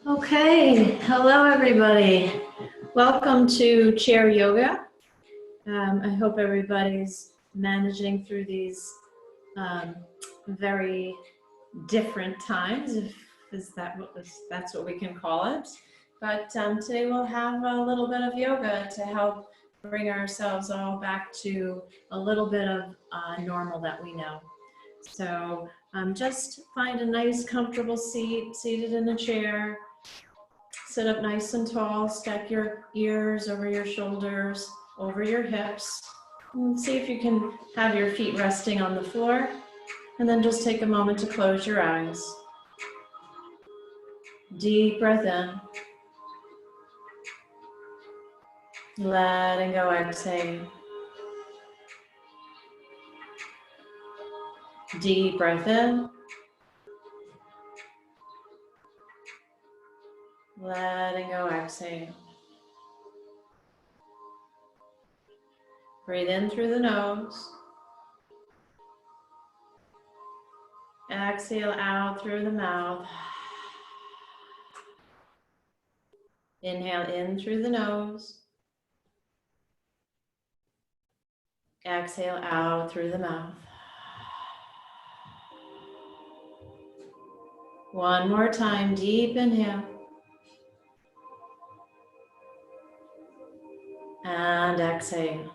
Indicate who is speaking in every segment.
Speaker 1: Okay, hello everybody. Welcome to chair yoga. I hope everybody's managing through these very different times, if that's what we can call it. But today we'll have a little bit of yoga to help bring ourselves all back to a little bit of normal that we know. So just find a nice comfortable seat, seated in a chair. Sit up nice and tall, stack your ears over your shoulders, over your hips. And see if you can have your feet resting on the floor. And then just take a moment to close your eyes. Deep breath in. Letting go, exhale. Deep breath in. Letting go, exhale. Breathe in through the nose. Exhale out through the mouth. Inhale in through the nose. Exhale out through the mouth. One more time, deep inhale. And exhale.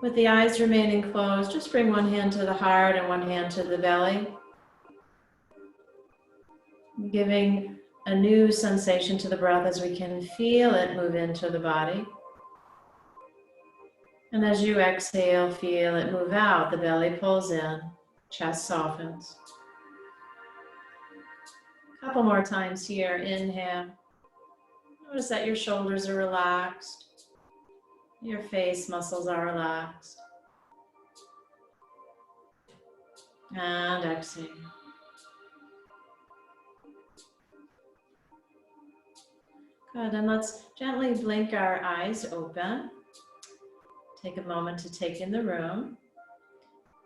Speaker 1: With the eyes remaining closed, just bring one hand to the heart and one hand to the belly. Giving a new sensation to the breath as we can feel it move into the body. And as you exhale, feel it move out. The belly pulls in, chest softens. A couple more times here. Inhale. Notice that your shoulders are relaxed. Your face muscles are relaxed. And exhale. Good, and let's gently blink our eyes open. Take a moment to take in the room.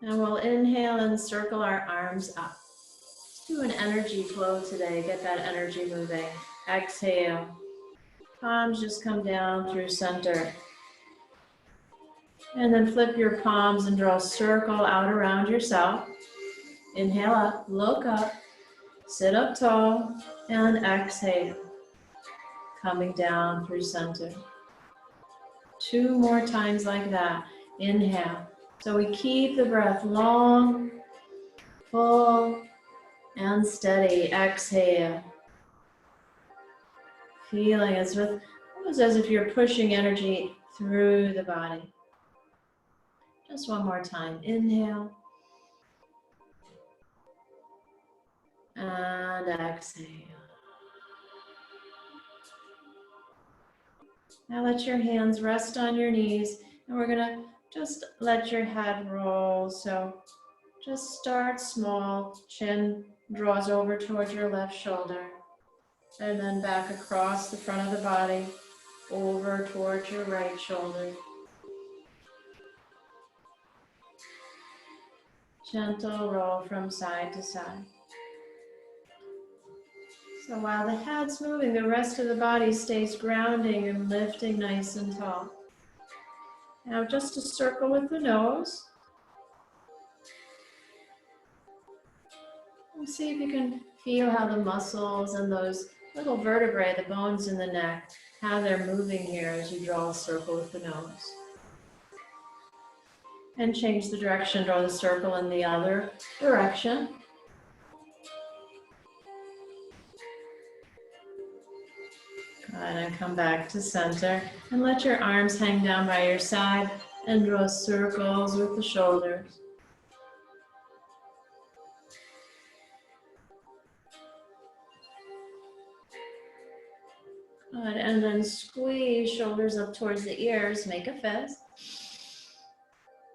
Speaker 1: And we'll inhale and circle our arms up. Let's do an energy flow today. Get that energy moving. Exhale. Palms just come down through center. And then flip your palms and draw a circle out around yourself. Inhale up, look up, sit up tall, and exhale. Coming down through center. Two more times like that. Inhale. So we keep the breath long, full, and steady. Exhale. Feeling as if you're pushing energy through the body. Just one more time. Inhale. And exhale. Now let your hands rest on your knees, and we're going to just let your head roll. So just start small. Chin draws over towards your left shoulder, and then back across the front of the body, over towards your right shoulder. Gentle roll from side to side. So while the head's moving, the rest of the body stays grounding and lifting nice and tall. Now just a circle with the nose. And see if you can feel how the muscles and those little vertebrae, the bones in the neck, how they're moving here as you draw a circle with the nose. And change the direction, draw the circle in the other direction. Go ahead and come back to center and let your arms hang down by your side and draw circles with the shoulders. Good, and then squeeze shoulders up towards the ears, make a fist.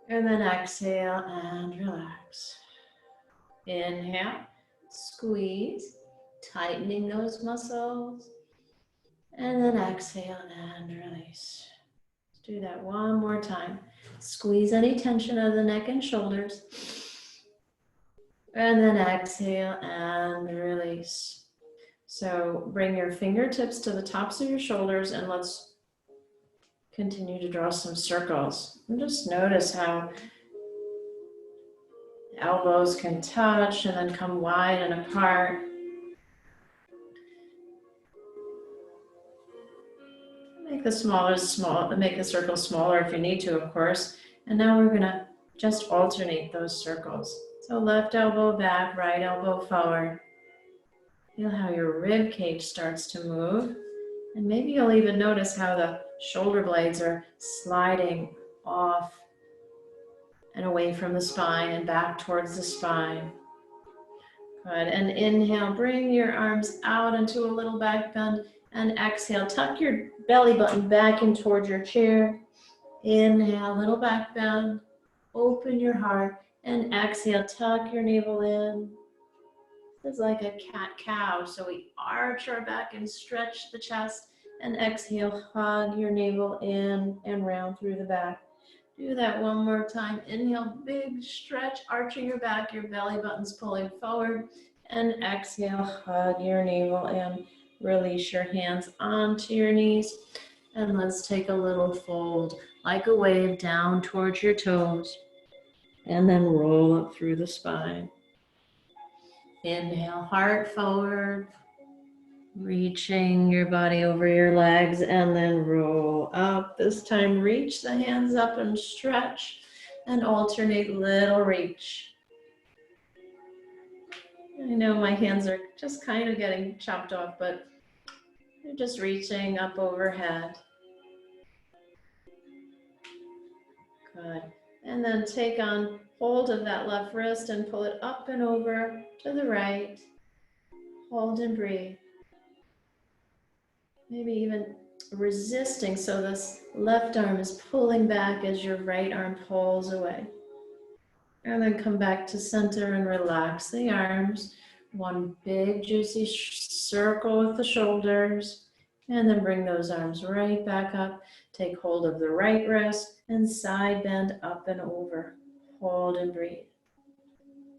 Speaker 1: And then exhale and relax. Inhale, squeeze, tightening those muscles. And then exhale and release. Let's do that one more time. Squeeze any tension out of the neck and shoulders. And then exhale and release. So bring your fingertips to the tops of your shoulders and let's continue to draw some circles. And just notice how elbows can touch and then come wide and apart. Make the circle smaller if you need to, of course. And now we're gonna just alternate those circles. So left elbow back, right elbow forward. Feel how your rib cage starts to move. And maybe you'll even notice how the shoulder blades are sliding off and away from the spine and back towards the spine. Good, and inhale, bring your arms out into a little back bend, and exhale, tuck your belly button back in towards your chair. Inhale, little back bend, open your heart, and exhale, tuck your navel in. This is like a cat-cow, so we arch our back and stretch the chest, and exhale, hug your navel in and round through the back. Do that one more time. Inhale, big stretch, arching your back, your belly button's pulling forward. And exhale, hug your navel in. Release your hands onto your knees. And let's take a little fold, like a wave down towards your toes. And then roll up through the spine. Inhale, heart forward. Reaching your body over your legs and then roll up. This time reach the hands up and stretch and alternate little reach. I know my hands are just kind of getting chopped off, but you're just reaching up overhead. Good. And then take on hold of that left wrist and pull it up and over to the right. Hold and breathe. Maybe even resisting, so this left arm is pulling back as your right arm pulls away. And then come back to center and relax the arms. One big juicy circle with the shoulders. And then bring those arms right back up. Take hold of the right wrist and side bend up and over. Hold and breathe.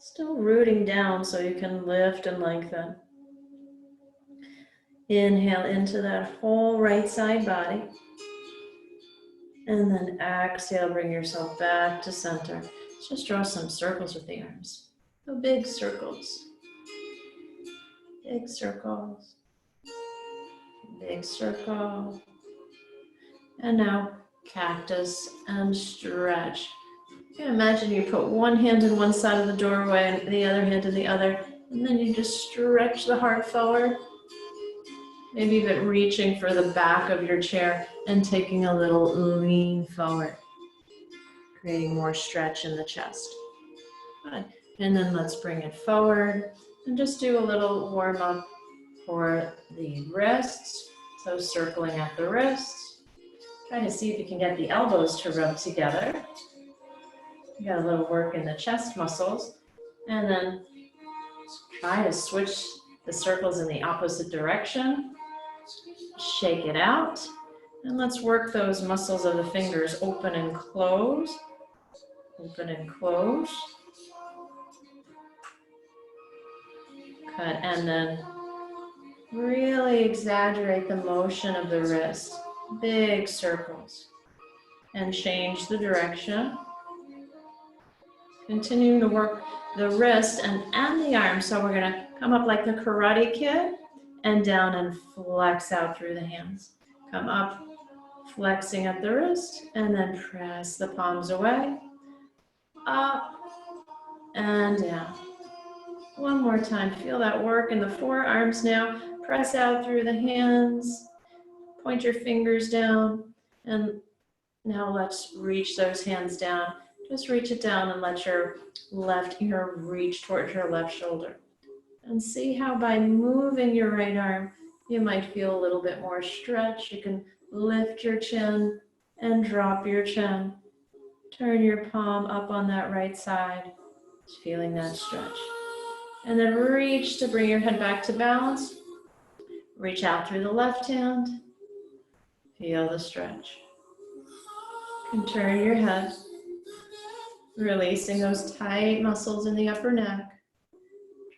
Speaker 1: Still rooting down so you can lift and lengthen. Inhale into that whole right side body. And then exhale, bring yourself back to center. Let's just draw some circles with the arms. So big circles. Big circles. Big circle. And now cactus and stretch. You can imagine you put one hand in one side of the doorway and the other hand in the other. And then you just stretch the heart forward. Maybe even reaching for the back of your chair and taking a little lean forward, creating more stretch in the chest. Good. And then let's bring it forward and just do a little warm up for the wrists. So circling at the wrists. Try to see if you can get the elbows to rub together. You got a little work in the chest muscles. And then try to switch the circles in the opposite direction. Shake it out, and let's work those muscles of the fingers, open and close, open and close. Good, and then really exaggerate the motion of the wrist, big circles, and change the direction. Continuing to work the wrist and the arm, so we're gonna come up like the Karate Kid, and down and flex out through the hands. Come up, flexing at the wrist, and then press the palms away. Up and down. One more time, feel that work in the forearms now. Press out through the hands, point your fingers down, and now let's reach those hands down. Just reach it down and let your left ear reach towards your left shoulder. And see how by moving your right arm, you might feel a little bit more stretch. You can lift your chin and drop your chin. Turn your palm up on that right side, just feeling that stretch. And then reach to bring your head back to balance. Reach out through the left hand. Feel the stretch. You can turn your head, releasing those tight muscles in the upper neck.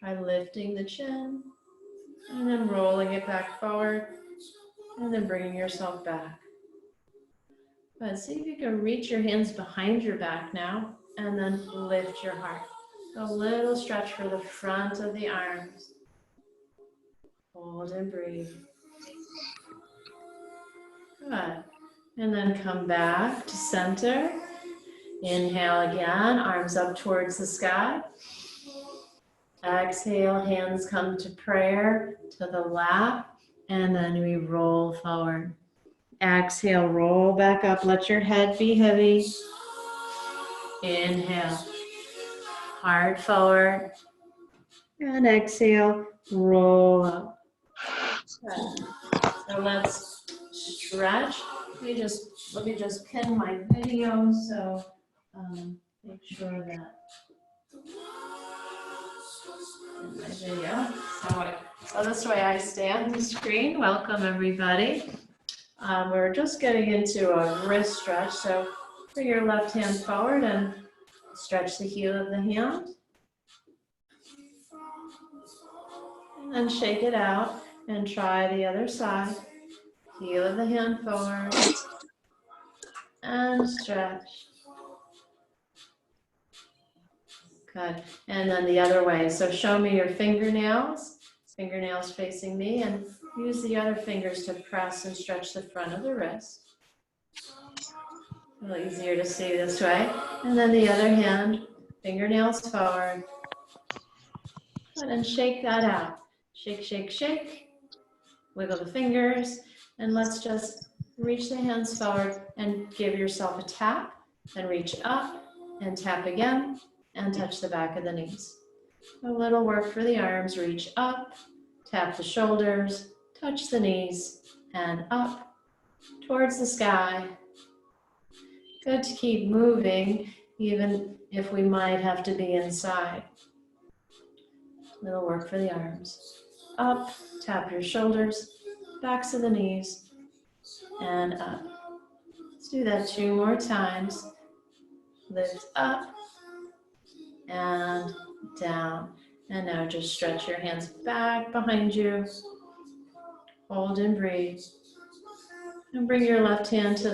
Speaker 1: Try lifting the chin and then rolling it back forward and then bringing yourself back. But see if you can reach your hands behind your back now and then lift your heart. A little stretch for the front of the arms. Hold and breathe. Good. And then come back to center. Inhale again, arms up towards the sky. Exhale, hands come to prayer, to the lap, and then we roll forward. Exhale, roll back up, let your head be heavy. Inhale, heart forward, and exhale, roll up. Good. So let's stretch. Let me just pin my video so make sure that in my video. So this way I stay on the screen. Welcome everybody. We're just getting into a wrist stretch. So bring your left hand forward and stretch the heel of the hand. And then shake it out and try the other side. Heel of the hand forward and stretch. Good. And then the other way. So show me your fingernails facing me, and use the other fingers to press and stretch the front of the wrist. A little easier to see this way. And then the other hand, fingernails forward. Good. And shake that out. Shake, shake, shake. Wiggle the fingers. And let's just reach the hands forward and give yourself a tap. Then reach up and tap again and touch the back of the knees. A little work for the arms. Reach up, tap the shoulders, touch the knees, and up towards the sky. Good to keep moving, even if we might have to be inside. Little work for the arms. Up, tap your shoulders, backs of the knees, and up. Let's do that 2 more times. Lift up and down. And now just stretch your hands back behind you. Hold and breathe. And bring your left hand to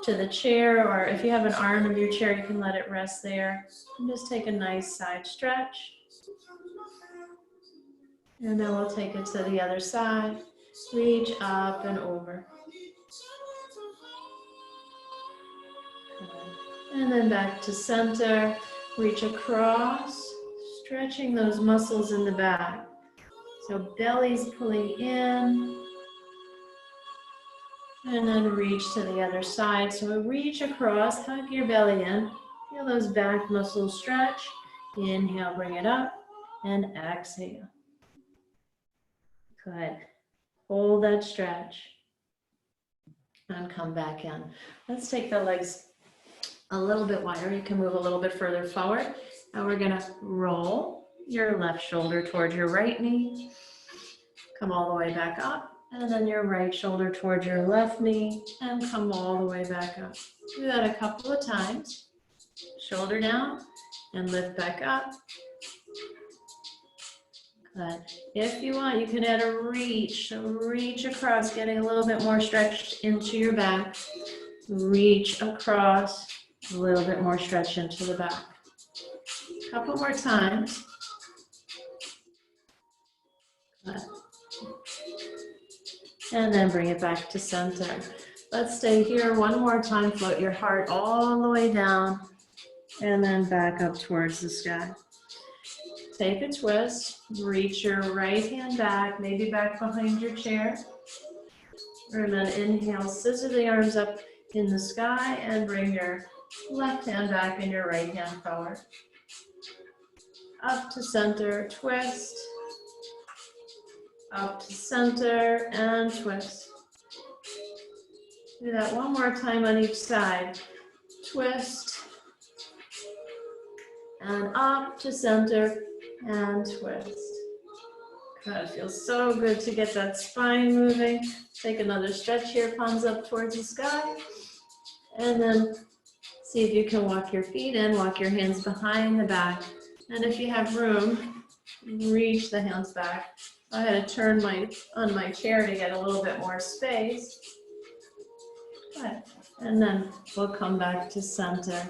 Speaker 1: the chair, or if you have an arm of your chair, you can let it rest there. And just take a nice side stretch. And then we'll take it to the other side. Reach up and over. And then back to center. Reach across, stretching those muscles in the back. So belly's pulling in. And then reach to the other side. So reach across, hug your belly in. Feel those back muscles stretch. Inhale, bring it up. And exhale. Good. Hold that stretch. And come back in. Let's take the legs a little bit wider. You can move a little bit further forward. And we're going to roll your left shoulder towards your right knee. Come all the way back up. And then your right shoulder towards your left knee. And come all the way back up. Do that a couple of times. Shoulder down and lift back up. Good. If you want, you can add a reach. So reach across, getting a little bit more stretched into your back. Reach across, a little bit more stretch into the back. A couple more times. Good. And then bring it back to center. Let's stay here one more time. Float your heart all the way down and then back up towards the sky. Take a twist, reach your right hand back, maybe back behind your chair. And then inhale, scissor the arms up in the sky and bring your left hand back and your right hand forward. Up to center, twist. Up to center and twist. Do that one more time on each side. Twist. And up to center and twist. Good, feels so good to get that spine moving. Take another stretch here, palms up towards the sky. And then see if you can walk your feet in, walk your hands behind the back. And if you have room, Reach the hands back. I had to turn on my chair to get a little bit more space. Good. And then we'll come back to center.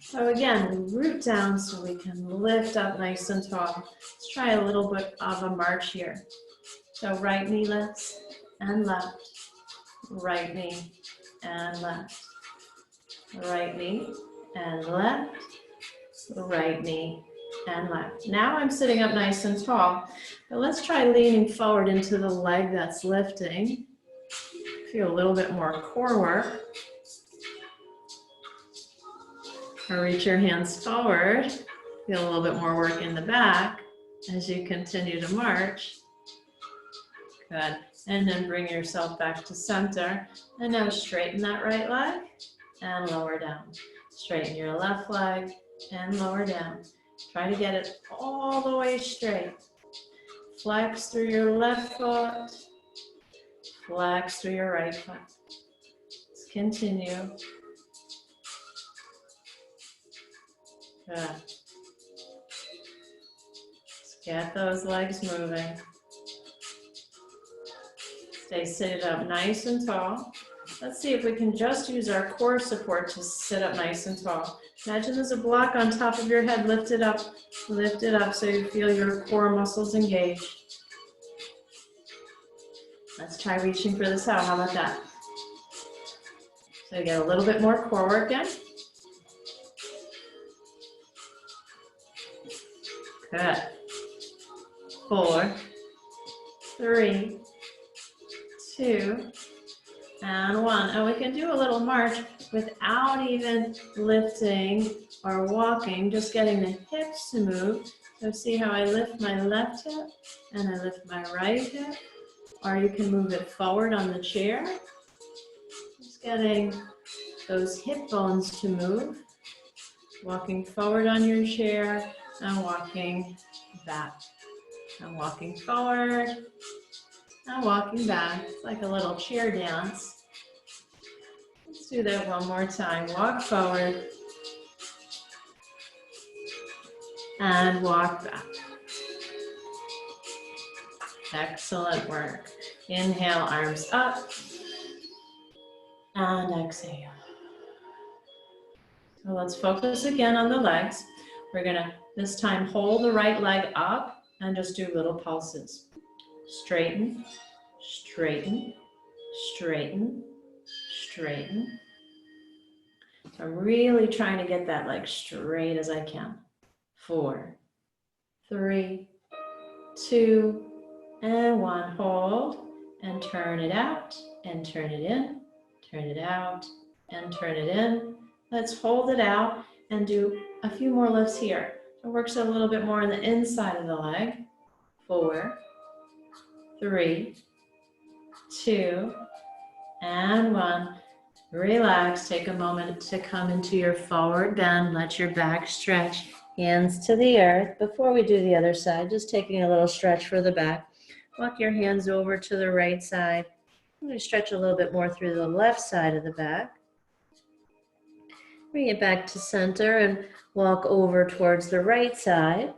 Speaker 1: So again, we root down so we can lift up nice and tall. Let's try a little bit of a march here. So right knee lifts and left. Right knee and left. Right knee and left. Right knee and left. Now I'm sitting up nice and tall, but let's try leaning forward into the leg that's lifting. Feel a little bit more core work. Or reach your hands forward. Feel a little bit more work in the back as you continue to march. Good. And then bring yourself back to center. And now straighten that right leg and lower down. Straighten your left leg and lower down. Try to get it all the way straight. Flex through your left foot. Flex through your right foot. Let's continue. Good. Let's get those legs moving. Stay seated up nice and tall. Let's see if we can just use our core support to sit up nice and tall. Imagine there's a block on top of your head. Lift it up so you feel your core muscles engaged. Let's try reaching for this out. How about that? So you get a little bit more core work in. Good. 4, 3, 2, and 1. And we can do a little march without even lifting or walking, just getting the hips to move. So see how I lift my left hip and I lift my right hip, or you can move it forward on the chair. Just getting those hip bones to move. Walking forward on your chair and walking back. And walking forward and walking back. It's like a little chair dance. Let's do that one more time. Walk forward and walk back. Excellent work. Inhale, arms up, and exhale. So let's focus again on the legs. We're gonna, this time, hold the right leg up and just do little pulses. Straighten, straighten, straighten, straighten. So I'm really trying to get that leg straight as I can. 4, 3, 2, and 1. Hold and turn it out and turn it in, turn it out and turn it in. Let's hold it out and do a few more lifts here. It works a little bit more on the inside of the leg. 4, 3, 2, and 1. Relax. Take a moment to come into your forward bend. Let your back stretch. Hands to the earth. Before we do the other side, just taking a little stretch for the back. Walk your hands over to the right side. I'm going to stretch a little bit more through the left side of the back. Bring it back to center and walk over towards the right side.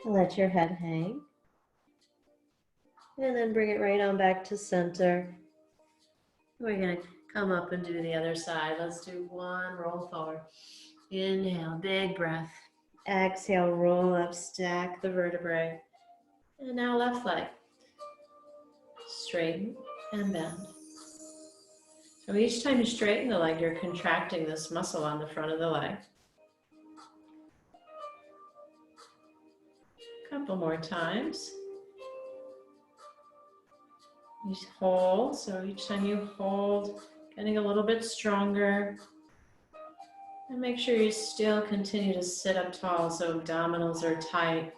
Speaker 1: Let your head hang. And then bring it right on back to center. We're going to come up and do the other side. Let's do one, roll forward. Inhale, big breath. Exhale, roll up, stack the vertebrae. And now left leg. Straighten and bend. So each time you straighten the leg, you're contracting this muscle on the front of the leg. A couple more times. You hold, so each time you hold, getting a little bit stronger. And make sure you still continue to sit up tall so abdominals are tight.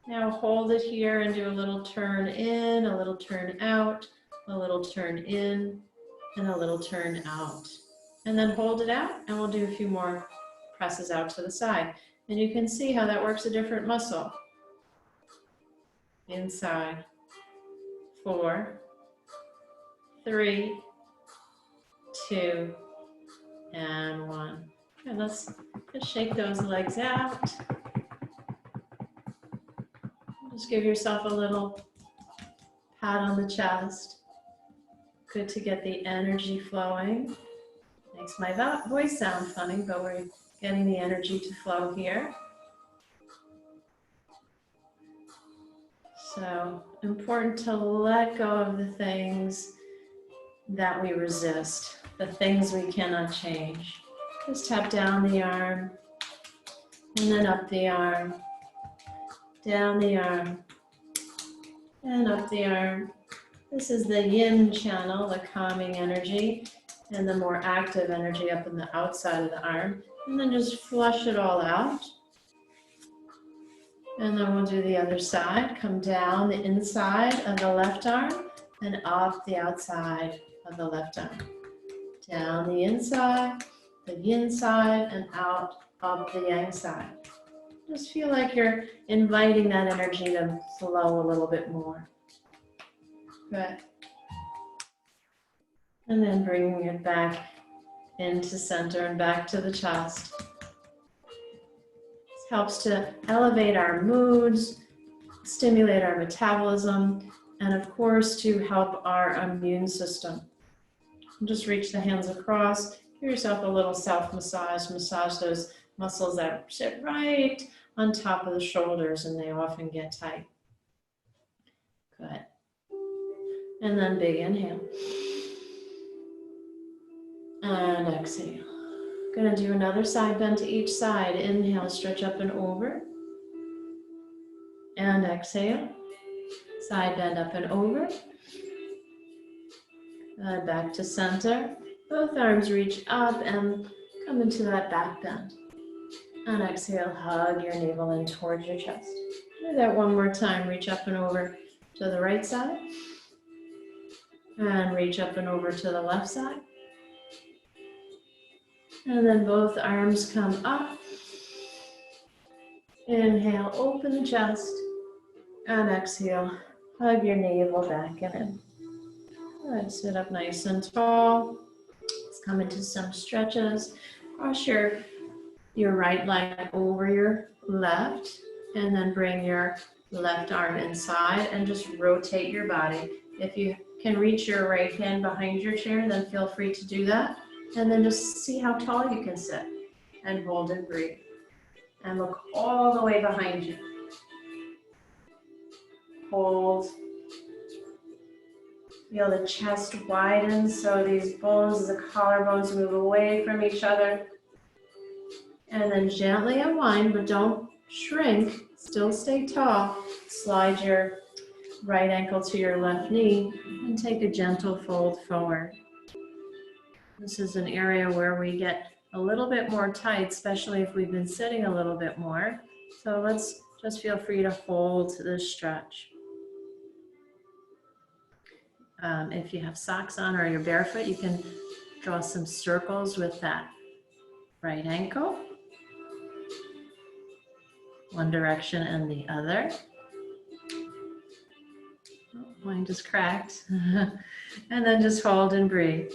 Speaker 1: Now hold it here and do a little turn in, a little turn out, a little turn in, and a little turn out. And then hold it out, and we'll do a few more presses out to the side. And you can see how that works a different muscle. Inside. 4, 3, 2, and 1. And let's just shake those legs out. Just give yourself a little pat on the chest. Good to get the energy flowing. Makes my voice sound funny, but we're getting the energy to flow here. So important to let go of the things that we resist, the things we cannot change. Just tap down the arm, and then up the arm, down the arm, and up the arm. This is the yin channel, the calming energy, and the more active energy up in the outside of the arm. And then just flush it all out. And then we'll do the other side. Come down the inside of the left arm and up the outside of the left arm. Down the inside, the yin side, and out up the yang side. Just feel like you're inviting that energy to flow a little bit more. Good. And then bringing it back into center and back to the chest. This helps to elevate our moods, stimulate our metabolism, and of course to help our immune system. Just reach the hands across, give yourself a little self-massage, massage those muscles that sit right on top of the shoulders and they often get tight. Good. And then big inhale. And exhale. Gonna do another side bend to each side. Inhale, stretch up and over. And exhale. Side bend up and over. Back to center. Both arms reach up and come into that back bend. And exhale, hug your navel in towards your chest. Do that one more time. Reach up and over to the right side. And reach up and over to the left side. And then both arms come up. Inhale, open the chest. And exhale, hug your navel back and in. Good, sit up nice and tall. Let's come into some stretches. Cross your right leg over your left. And then bring your left arm inside and just rotate your body. If you can reach your right hand behind your chair, then feel free to do that. And then just see how tall you can sit. And hold and breathe. And look all the way behind you. Hold. Feel the chest widen so these bones, the collarbones move away from each other. And then gently unwind, but don't shrink. Still stay tall. Slide your right ankle to your left knee and take a gentle fold forward. This is an area where we get a little bit more tight, especially if we've been sitting a little bit more. So let's just feel free to hold this stretch. If you have socks on or you're barefoot, you can draw some circles with that right ankle. One direction and the other. Oh, mine just cracked. And then just hold and breathe.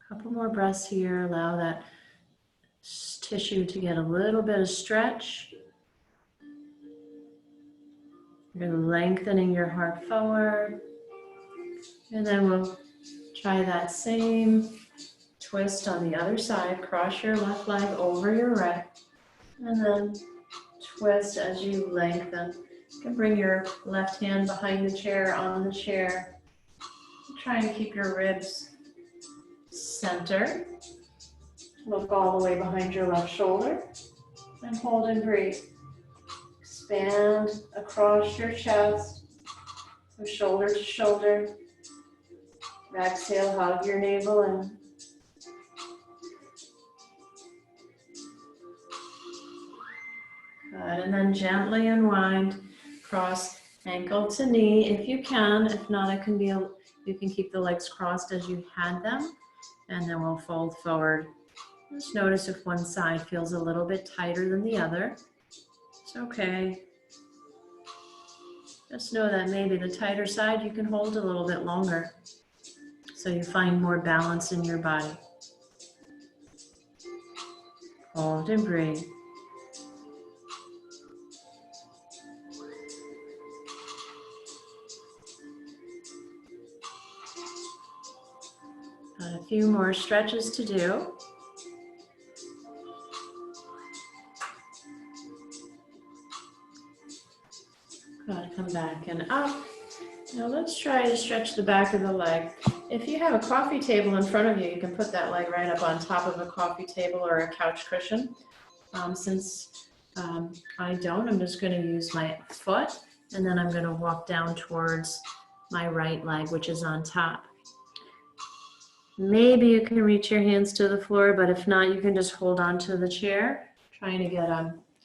Speaker 1: Couple more breaths here. Allow that tissue to get a little bit of stretch. You're lengthening your heart forward. And then we'll try that same twist on the other side. Cross your left leg over your right. And then twist as you lengthen. You can bring your left hand behind the chair, on the chair. Try and keep your ribs centered. Look all the way behind your left shoulder. And hold and breathe. Expand across your chest, so shoulder to shoulder. Exhale, hug your navel in. Good, and then gently unwind, cross ankle to knee if you can. If not, it can be you can keep the legs crossed as you had them, and then we'll fold forward. Just notice if one side feels a little bit tighter than the other. It's okay. Just know that maybe the tighter side you can hold a little bit longer so you find more balance in your body. Hold and breathe. Got a few more stretches to do. Gotta come back and up. Now let's try to stretch the back of the leg. If you have a coffee table in front of you, you can put that leg right up on top of a coffee table or a couch cushion. Since I don't, I'm just going to use my foot, and then I'm going to walk down towards my right leg, which is on top. Maybe you can reach your hands to the floor, but if not, you can just hold on to the chair, trying to get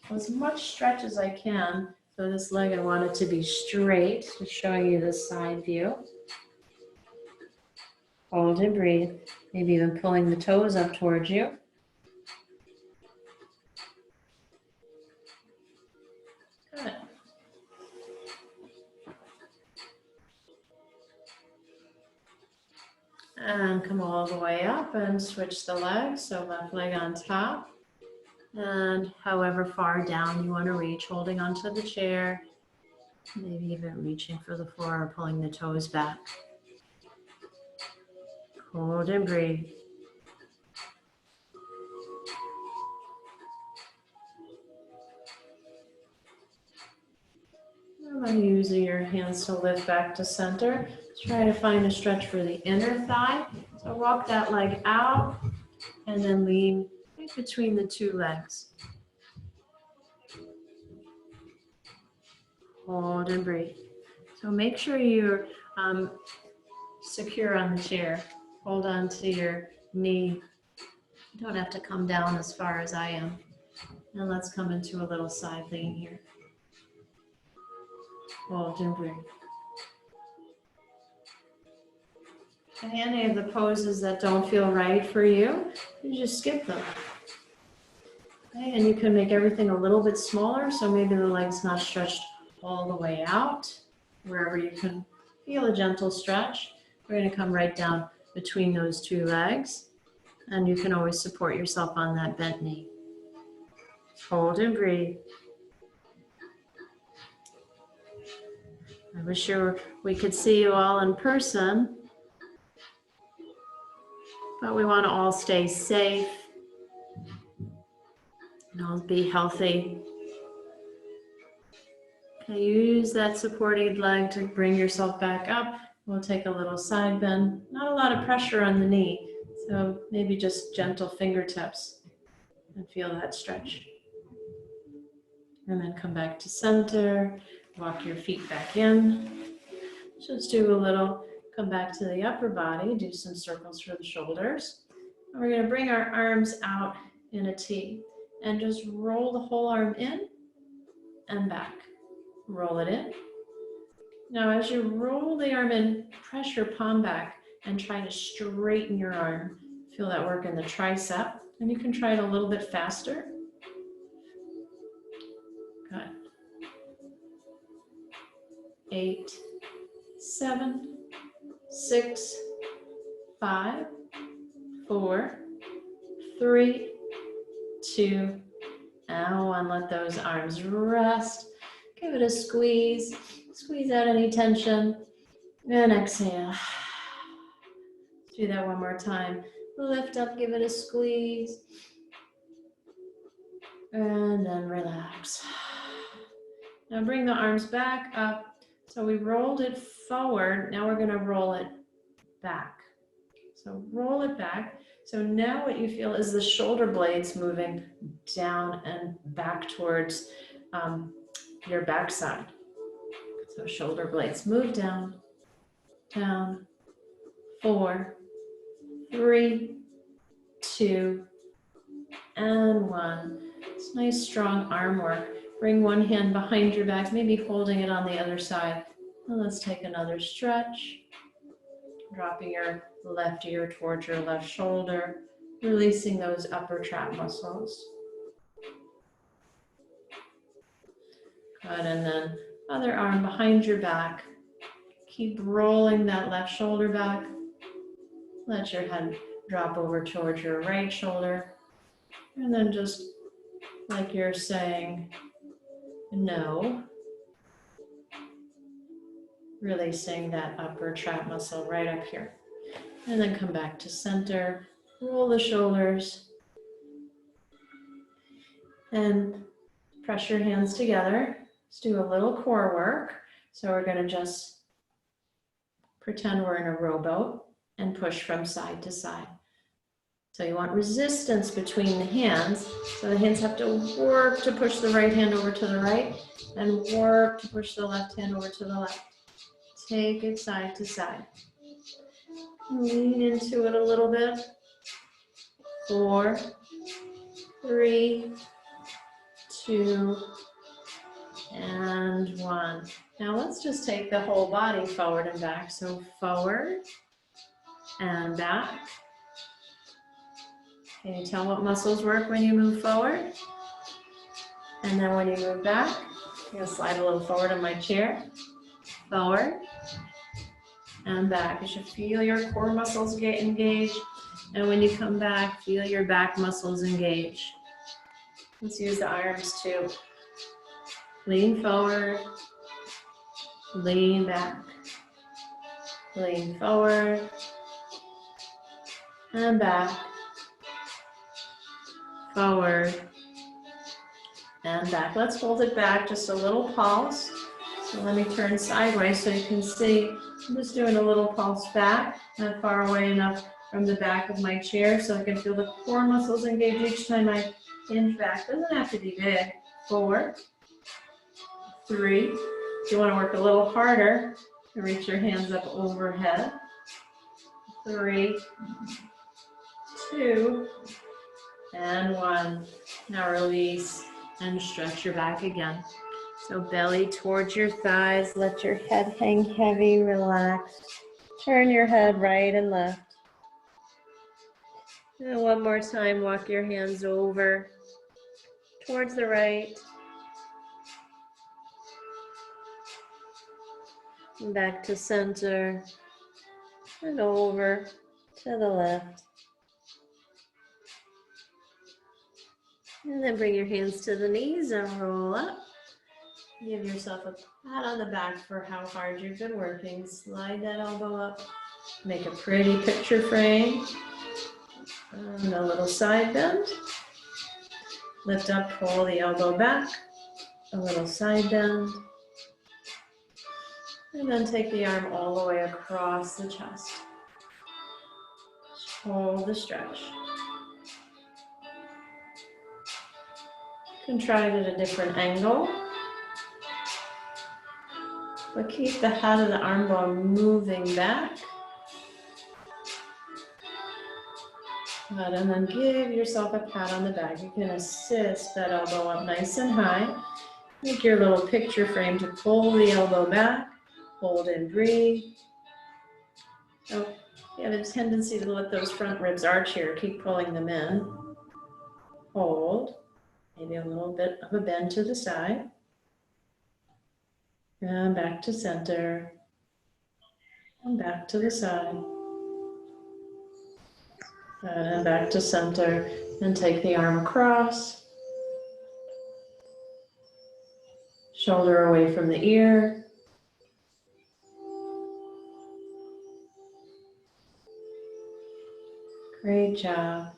Speaker 1: as much stretch as I can. So this leg, I want it to be straight, just showing you the side view. Hold and breathe, maybe even pulling the toes up towards you. Good. And come all the way up and switch the legs. So left leg on top. And however far down you want to reach, holding onto the chair, maybe even reaching for the floor or pulling the toes back. Hold and breathe. And using your hands to lift back to center. Try to find a stretch for the inner thigh. So walk that leg out and then lean right between the two legs. Hold and breathe. So make sure you're secure on the chair. Hold on to your knee. You don't have to come down as far as I am. And let's come into a little side lean here. Hold and breathe. And any of the poses that don't feel right for you, you just skip them. Okay, and you can make everything a little bit smaller, so maybe the leg's not stretched all the way out. Wherever you can feel a gentle stretch, we're going to come right down between those two legs, and you can always support yourself on that bent knee. Hold and breathe. I wish we could see you all in person, but we want to all stay safe and all be healthy. Okay, use that supported leg to bring yourself back up. We'll take a little side bend. Not a lot of pressure on the knee, so maybe just gentle fingertips and feel that stretch. And then come back to center, walk your feet back in. Just do a little, come back to the upper body, do some circles for the shoulders. And we're gonna bring our arms out in a T and just roll the whole arm in and back. Roll it in. Now as you roll the arm in, press your palm back and try to straighten your arm. Feel that work in the tricep, and you can try it a little bit faster. Good. 8, 7, 6, 5, 4, 3, 2, and 1. Let those arms rest. Give it a squeeze. Squeeze out any tension. And exhale. Let's do that one more time. Lift up, give it a squeeze. And then relax. Now bring the arms back up. So we rolled it forward. Now we're going to roll it back. So roll it back. So now what you feel is the shoulder blades moving down and back towards your backside. So shoulder blades move down, down, 4, 3, 2, and 1. It's nice strong arm work. Bring one hand behind your back, maybe holding it on the other side. And let's take another stretch. Dropping your left ear towards your left shoulder, releasing those upper trap muscles. Good, and then Other arm behind your back. Keep rolling that left shoulder back. Let your head drop over towards your right shoulder. And then just like you're saying no, releasing that upper trap muscle right up here. And then come back to center, roll the shoulders, and press your hands together. Let's do a little core work. So we're going to just pretend we're in a rowboat and push from side to side. So you want resistance between the hands. So the hands have to work to push the right hand over to the right and work to push the left hand over to the left. Take it side to side. Lean into it a little bit. 4, 3, 2, and 1. Now let's just take the whole body forward and back. So forward and back. Can you tell what muscles work when you move forward? And then when you move back, I'm going to slide a little forward in my chair. Forward and back. You should feel your core muscles get engaged. And when you come back, feel your back muscles engage. Let's use the arms too. Lean forward, lean back, lean forward, and back, forward, and back. Let's hold it back, just a little pulse. So let me turn sideways so you can see. I'm just doing a little pulse back, not far away enough from the back of my chair so I can feel the core muscles engage each time I hinge back. Doesn't have to be big. 4, 3. If you want to work a little harder, reach your hands up overhead. 3, 2, and 1. Now release and stretch your back again. So belly towards your thighs, let your head hang heavy, relax. Turn your head right and left. And one more time, walk your hands over towards the right. And back to center. And over to the left. And then bring your hands to the knees and roll up. Give yourself a pat on the back for how hard you've been working. Slide that elbow up. Make a pretty picture frame. And a little side bend. Lift up, pull the elbow back. A little side bend. And then take the arm all the way across the chest. Hold the stretch. You can try it at a different angle. But keep the head of the arm bone moving back. Good, and then give yourself a pat on the back. You can assist that elbow up nice and high. Make your little picture frame to pull the elbow back. Hold and breathe. So you have a tendency to let those front ribs arch here. Keep pulling them in. Hold. Maybe a little bit of a bend to the side. And back to center. And back to the side. And back to center. And take the arm across. Shoulder away from the ear. Great job.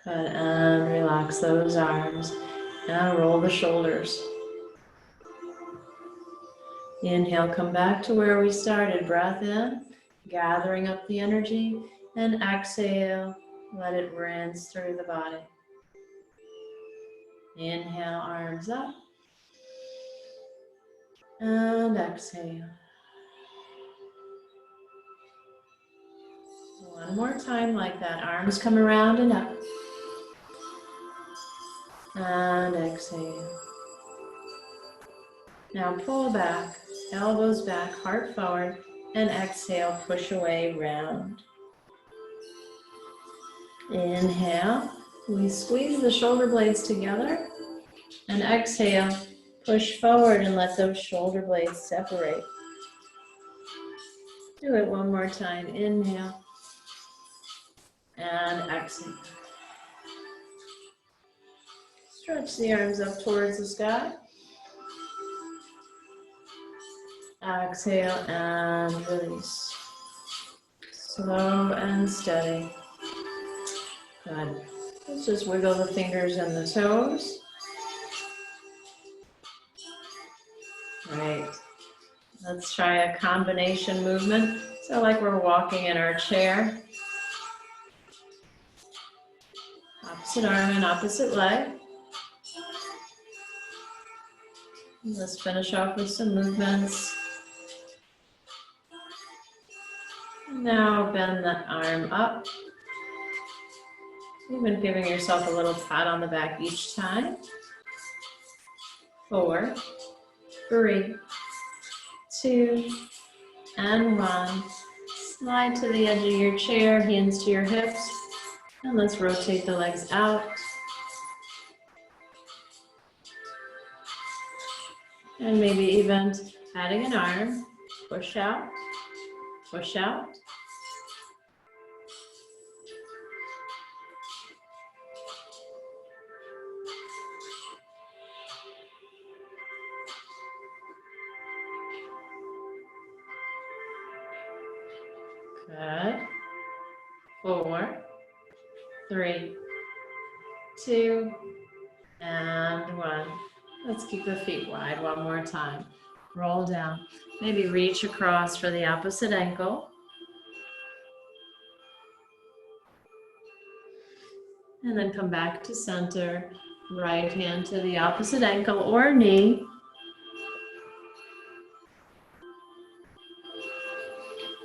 Speaker 1: Good, and relax those arms. And roll the shoulders. Inhale, come back to where we started. Breath in, gathering up the energy. And exhale, let it rinse through the body. Inhale, arms up. And exhale. One more time like that. Arms come around and up. And exhale. Now pull back, elbows back, heart forward, and exhale, push away, round. Inhale, We squeeze the shoulder blades together and exhale, push forward and let those shoulder blades separate. Do it one more time. Inhale and exhale. Stretch the arms up towards the sky. Exhale and release. Slow and steady. Good. Let's just wiggle the fingers and the toes. Right. Let's try a combination movement. So like we're walking in our chair. Opposite arm and opposite leg. Let's finish off with some movements. Now bend the arm up. Even giving yourself a little pat on the back each time. 4, 3, 2, and 1. Slide to the edge of your chair, hands to your hips. And let's rotate the legs out. And maybe even adding an arm. Push out, push out. Good. 4, 3, 2, and 1. Let's keep the feet wide one more time. Roll down. Maybe reach across for the opposite ankle. And then come back to center. Right hand to the opposite ankle or knee.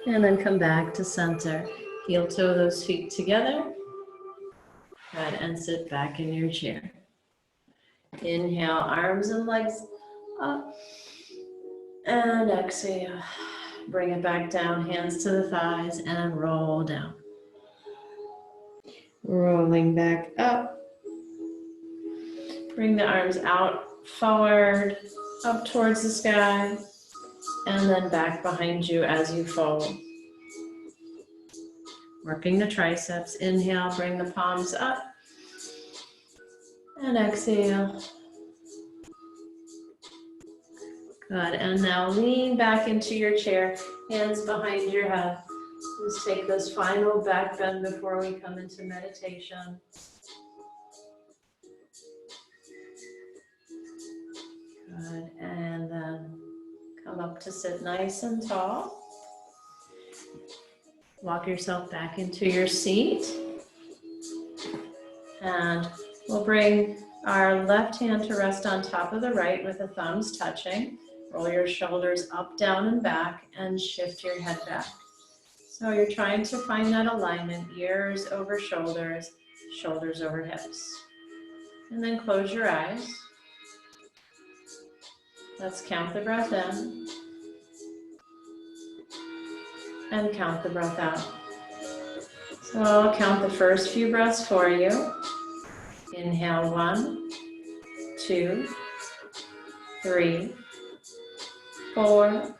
Speaker 1: And then come back to center. Heel toe those feet together. Good, and sit back in your chair. Inhale, arms and legs up. And exhale. Bring it back down, hands to the thighs, and roll down. Rolling back up. Bring the arms out, forward, up towards the sky, and then back behind you as you fold. Working the triceps. Inhale, bring the palms up. And exhale. Good, and now lean back into your chair, hands behind your head. Let's take this final back bend before we come into meditation. Good, and then come up to sit nice and tall. Walk yourself back into your seat. And we'll bring our left hand to rest on top of the right with the thumbs touching. Roll your shoulders up, down, and back, and shift your head back. So you're trying to find that alignment, ears over shoulders, shoulders over hips. And then close your eyes. Let's count the breath in. And count the breath out. So I'll count the first few breaths for you. Inhale, 1, 2, 3, 4.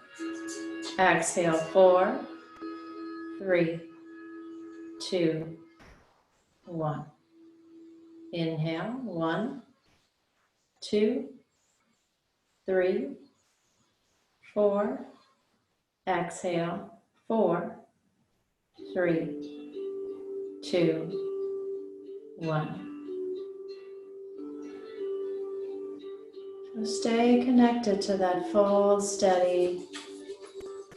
Speaker 1: Exhale, 4, 3, 2, 1. Inhale, 1, 2, 3, 4. Exhale, 4, 3, 2, 1. So stay connected to that full, steady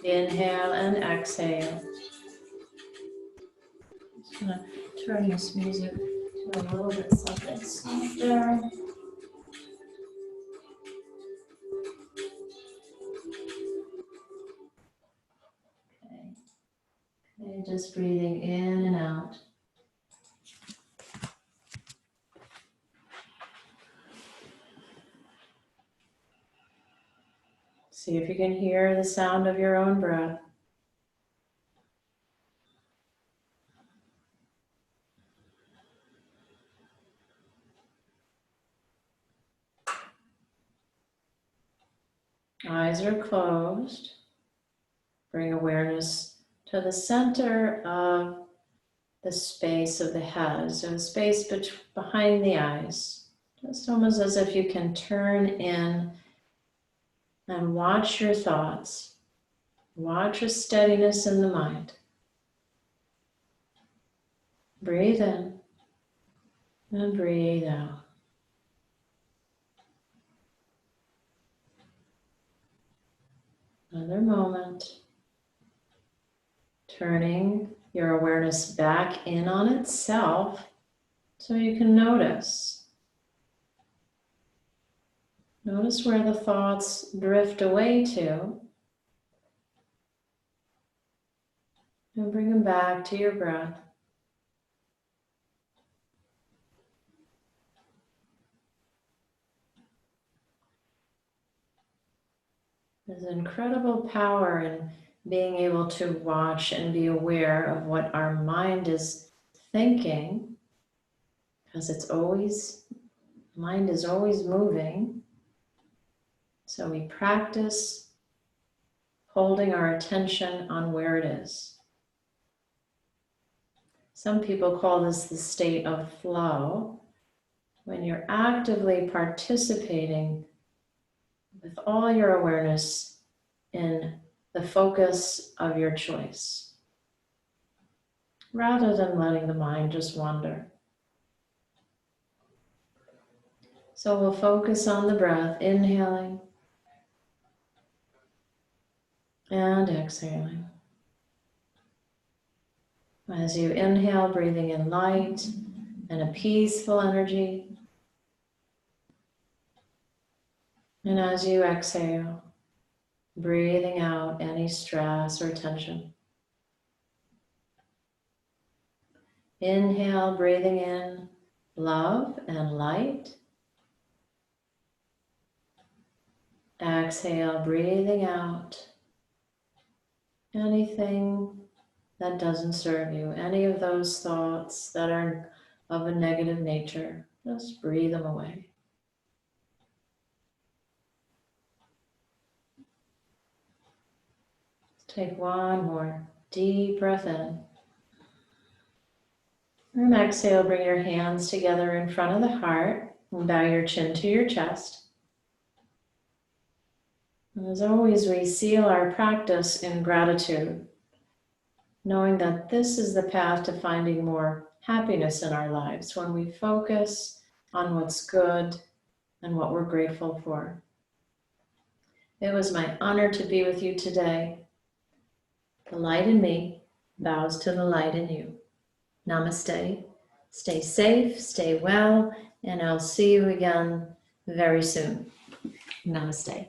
Speaker 1: inhale and exhale. Just gonna turn this music to a little bit something softer. Okay, just breathing in and out. See if you can hear the sound of your own breath. Eyes are closed. Bring awareness to the center of the space of the head, so the space behind the eyes. Just almost as if you can turn in and watch your thoughts. Watch a steadiness in the mind. Breathe in and breathe out. Another moment. Turning your awareness back in on itself so you can notice. Notice where the thoughts drift away to. And bring them back to your breath. There's incredible power in being able to watch and be aware of what our mind is thinking, because mind is always moving. So we practice holding our attention on where it is. Some people call this the state of flow, when you're actively participating with all your awareness in the focus of your choice, rather than letting the mind just wander. So we'll focus on the breath, inhaling and exhaling. As you inhale, breathing in light and a peaceful energy. And as you exhale, breathing out any stress or tension. Inhale, breathing in love and light. Exhale, breathing out anything that doesn't serve you, any of those thoughts that are of a negative nature, just breathe them away. Take one more deep breath in. And exhale, bring your hands together in front of the heart and bow your chin to your chest. And as always, we seal our practice in gratitude, knowing that this is the path to finding more happiness in our lives when we focus on what's good and what we're grateful for. It was my honor to be with you today. The light in me bows to the light in you. Namaste. Stay safe, stay well, and I'll see you again very soon. Namaste.